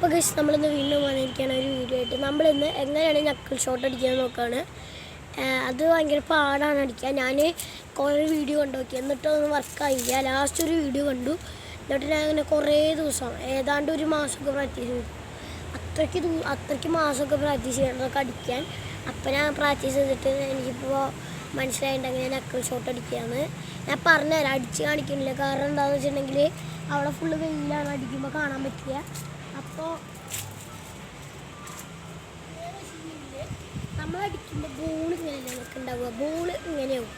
അപ്പോൾ ഗൈസ് നമ്മളിന്ന് വീണ്ടും വന്നിരിക്കുകയാണ് ഒരു വീഡിയോ ആയിട്ട്. നമ്മളിന്ന് എങ്ങനെയാണ് നക്കിൾ ഷോട്ട് അടിക്കാൻ നോക്കുകയാണ്. അത് ഭയങ്കര പാടാണ് അടിക്കാൻ. ഞാൻ കുറേ വീഡിയോ കണ്ടു നോക്കി, എന്നിട്ടൊന്നും വർക്കായില്ല. ലാസ്റ്റ് ഒരു വീഡിയോ കണ്ടു, എന്നിട്ട് ഞാൻ അങ്ങനെ കുറേ ദിവസം ഏതാണ്ട് ഒരു മാസമൊക്കെ പ്രാക്ടീസ് ചെയ്തു. അത്രയ്ക്ക് മാസമൊക്കെ പ്രാക്ടീസ് ചെയ്യണതൊക്കെ അടിക്കാൻ. അപ്പം ഞാൻ പ്രാക്ടീസ് ചെയ്തിട്ട് എനിക്കിപ്പോൾ മനസ്സിലായിട്ട് അങ്ങനെ നക്കിൾ ഷോട്ട് അടിക്കുകയാണ്. ഞാൻ പറഞ്ഞുതരാം, അടിച്ച് കാണിക്കുന്നില്ല. കാരണം എന്താണെന്ന് വെച്ചിട്ടുണ്ടെങ്കിൽ അവിടെ ഫുള്ള് വെയിലാണ്, അടിക്കുമ്പോൾ കാണാൻ പറ്റില്ല. അപ്പോൾ നമ്മൾ അടിക്കുമ്പോൾ ബോൾ ഇങ്ങനെയല്ലേ നമുക്ക് ഉണ്ടാവുക, ബോൾ ഇങ്ങനെയാവും.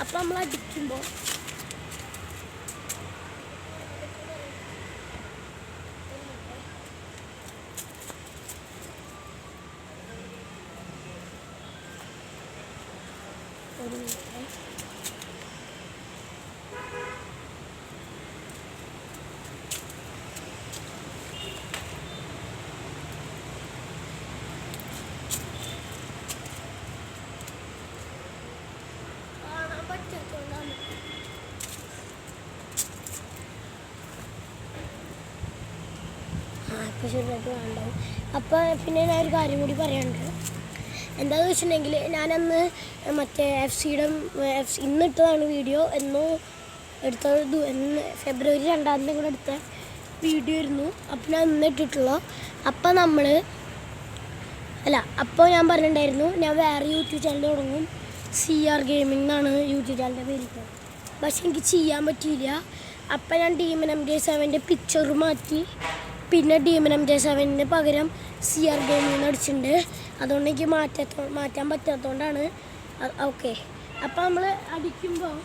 അപ്പോൾ നമ്മൾ അടിക്കുമ്പോൾ ഒരു മിനിറ്റ് ഇപ്പോൾ ചെറുതായിട്ട് വേണ്ടാവും. അപ്പോൾ പിന്നെ ഞാൻ ഒരു കാര്യം കൂടി പറയാനുണ്ട്. എന്താണെന്ന് വെച്ചിട്ടുണ്ടെങ്കിൽ ഞാനന്ന് മറ്റേ ഇന്നിട്ടതാണ് വീഡിയോ. എന്നോ എടുത്തത് ഫെബ്രുവരി 2 കൂടെ എടുത്ത വീഡിയോ ആയിരുന്നു. അപ്പോൾ ഞാൻ ഇന്നിട്ടിട്ടുള്ളൂ. അപ്പോൾ അപ്പോൾ ഞാൻ പറഞ്ഞിട്ടുണ്ടായിരുന്നു ഞാൻ വേറെ യൂട്യൂബ് ചാനൽ തുടങ്ങും, CR ഗെയിമിംഗ് എന്നാണ് യൂട്യൂബ് ചാനലിൻ്റെ പേരിട്ടത്. പക്ഷെ എനിക്ക് ചെയ്യാൻ പറ്റിയില്ല. അപ്പം ഞാൻ Demon MJ7 പിക്ചർ മാറ്റി, പിന്നെ Demon MJ7 പകരം CR ഗെയിമിംഗ് അടിച്ചിട്ടുണ്ട്. അതുകൊണ്ട് എനിക്ക് മാറ്റാൻ പറ്റാത്തതുകൊണ്ടാണ്. ഓക്കെ, അപ്പം നമ്മൾ അടിക്കുമ്പോൾ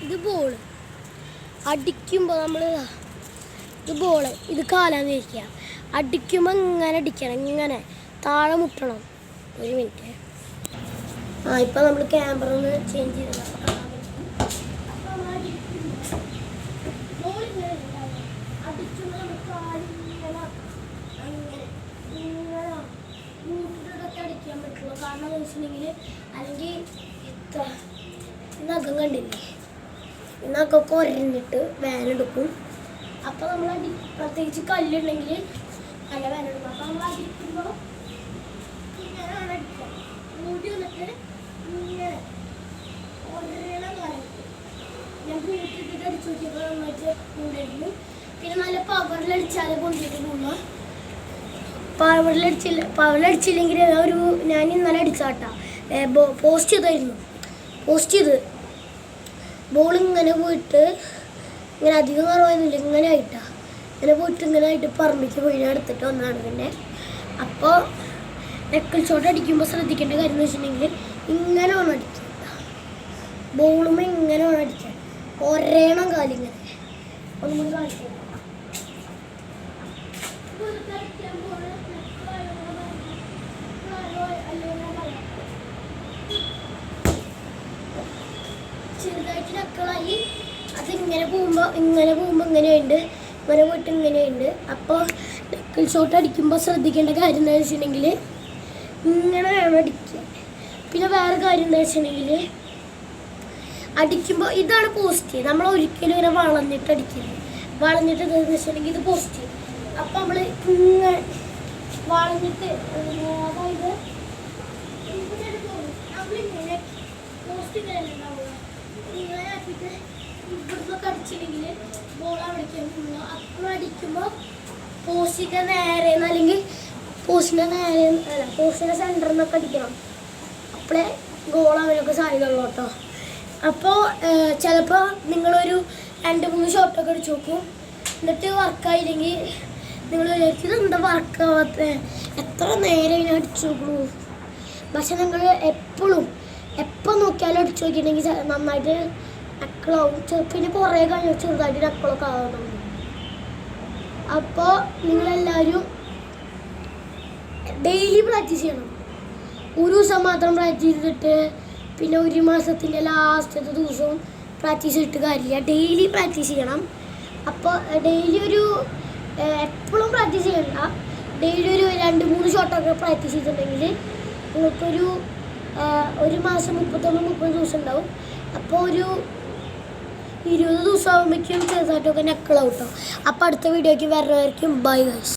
ഇത് ബോൾ അടിക്കുമ്പോൾ ഇത് കാലാന്ന് ഇരിക്കുക. അടിക്കുമ്പോൾ ഇങ്ങനെ അടിക്കണം, ഇങ്ങനെ താഴെ മുട്ടണം. ഒരു മിനിറ്റ്. ഇപ്പം നമ്മൾ ക്യാമറ ഒന്ന് ചേഞ്ച് ചെയ്തത്. അടിക്കാൻ പറ്റുള്ളൂ. കാരണം എന്ന് വെച്ചിട്ടുണ്ടെങ്കിൽ അല്ലെങ്കിൽ നഖം കണ്ടില്ലേ, നഖമൊക്കെ ഒരഞ്ഞിട്ട് വേനെടുക്കും. അപ്പോൾ നമ്മൾ പ്രത്യേകിച്ച് കല്ലുണ്ടെങ്കിൽ നല്ല വേനെടുക്കും. അപ്പോൾ നമ്മൾ അടിക്കുമ്പോൾ ഇങ്ങനെയാണ് അടിക്കുക. മൂടി വന്നിട്ട് ഇങ്ങനെ ഒരേണ കാലത്ത് ഞാൻ കൂട്ടിട്ടിട്ട് അടിച്ചു നോക്കിയപ്പോൾ നന്നായിട്ട് കൂടായിരുന്നു. പിന്നെ നല്ല പവറിലടിച്ചാലേ പൊന്തിയിട്ട് പോകുക. പവറിലടിച്ചില്ലെങ്കിൽ ഞാൻ ഇന്നലെ അടിച്ചാട്ടാ പോസ്റ്റ് ചെയ്ത് ബോൾ ഇങ്ങനെ പോയിട്ട് ഇങ്ങനെ അധികം കുറവൊന്നുമില്ല, ഇങ്ങനെ ആയിട്ട് പറമ്പിക്ക് പോയി ഞാൻ എടുത്തിട്ട് വന്നതാണ്. പിന്നെ അപ്പോൾ നക്കിൾ ഷോട്ട് അടിക്കുമ്പോൾ ശ്രദ്ധിക്കേണ്ട കാര്യം എന്ന് വെച്ചിട്ടുണ്ടെങ്കിൽ ഇങ്ങനെ വേണം അടിക്കുക. ബോളുമ്പോൾ ഇങ്ങനെ വേണം അടിക്കാൻ, ഒരേണം കാലിങ്ങനെ. ഒന്നും കൂടി കാണിക്കാം. ചെറുതായിട്ട് നക്കളായി അതിങ്ങനെ പോകുമ്പോൾ ഇങ്ങനെയുണ്ട്, ഇങ്ങനെ പോയിട്ട് ഇങ്ങനെയുണ്ട്. അപ്പോൾ നക്കിൾ ഷോട്ട് അടിക്കുമ്പോൾ ശ്രദ്ധിക്കേണ്ട കാര്യം എന്താ വെച്ചിട്ടുണ്ടെങ്കിൽ ഇങ്ങനെ വേണം അടിക്കുക. പിന്നെ വേറെ കാര്യം എന്താ വെച്ചിട്ടുണ്ടെങ്കിൽ അടിക്കുമ്പോൾ ഇതാണ് പോസിറ്റീവ്. നമ്മൾ ഒരിക്കലും ഇങ്ങനെ വളഞ്ഞിട്ട് അടിക്കില്ല. വളഞ്ഞിട്ട് എന്താണെന്ന് വെച്ചിട്ടുണ്ടെങ്കിൽ ഇത് പോസിറ്റീവ്. അപ്പം നമ്മൾ ഇങ്ങനെ വളഞ്ഞിട്ട് അതായത് നമ്മളിങ്ങനെ പോസിറ്റീവ് ഉണ്ടാവുക. ഇങ്ങനെ ആക്കിയിട്ട് ഇവിടുന്നൊക്കെ അടിച്ചിട്ടുണ്ടെങ്കിൽ ബോൾ അവിടേക്ക് പോകുക. അപ്പോൾ അടിക്കുമ്പോൾ പോസ്റ്റിൻ്റെ നേരെ അല്ലെങ്കിൽ പോസ്റ്റിൻ്റെ സെൻറ്ററിൽ നിന്നൊക്കെ അടിക്കണം. അപ്പോഴേ ഗോൾ അവനൊക്കെ സാധ്യതയുള്ളൂ കേട്ടോ. അപ്പോൾ ചിലപ്പോൾ നിങ്ങളൊരു 2-3 ഷോട്ടൊക്കെ അടിച്ച് നോക്കും, എന്നിട്ട് വർക്കായില്ലെങ്കിൽ നിങ്ങൾ വിചാരിക്കും എന്താ വർക്കാവാത്ത, എത്ര നേരം ഇങ്ങനെ അടിച്ചു നോക്കൂ. പക്ഷെ നിങ്ങൾ എപ്പോൾ നോക്കിയാലും അടിച്ചു നോക്കിയിട്ടുണ്ടെങ്കിൽ നന്നായിട്ട് നക്കിളാവും. പിന്നെ കുറേ കഴിഞ്ഞ് ചെറുതായിട്ട് നക്കിളൊക്കെ ആവുന്നു. അപ്പോൾ നിങ്ങളെല്ലാവരും ഡെയിലി പ്രാക്ടീസ് ചെയ്യണം. ഒരു ദിവസം മാത്രം പ്രാക്ടീസ് ചെയ്തിട്ട് പിന്നെ ഒരു മാസത്തിൻ്റെ ലാസ്റ്റത്തെ ദിവസവും പ്രാക്ടീസ് ചെയ്തിട്ട് കാര്യമില്ല. ഡെയിലി പ്രാക്ടീസ് ചെയ്യണം. അപ്പോൾ ഡെയിലി എപ്പോഴും പ്രാക്ടീസ് ചെയ്യണ്ട. ഡെയിലി ഒരു 2-3 ഷോട്ടൊക്കെ പ്രാക്ടീസ് ചെയ്തിട്ടുണ്ടെങ്കിൽ നിങ്ങൾക്കൊരു ഒരു മാസം 30 ദിവസം ഉണ്ടാവും. അപ്പോൾ ഒരു 20 ദിവസം ആകുമ്പോഴേക്കും ചെറുതായിട്ടൊക്കെ നക്കിളാവും കേട്ടോ. അപ്പോൾ അടുത്ത വീഡിയോയ്ക്ക് വരുന്നവരേക്കും ബൈ ഗൈസ്.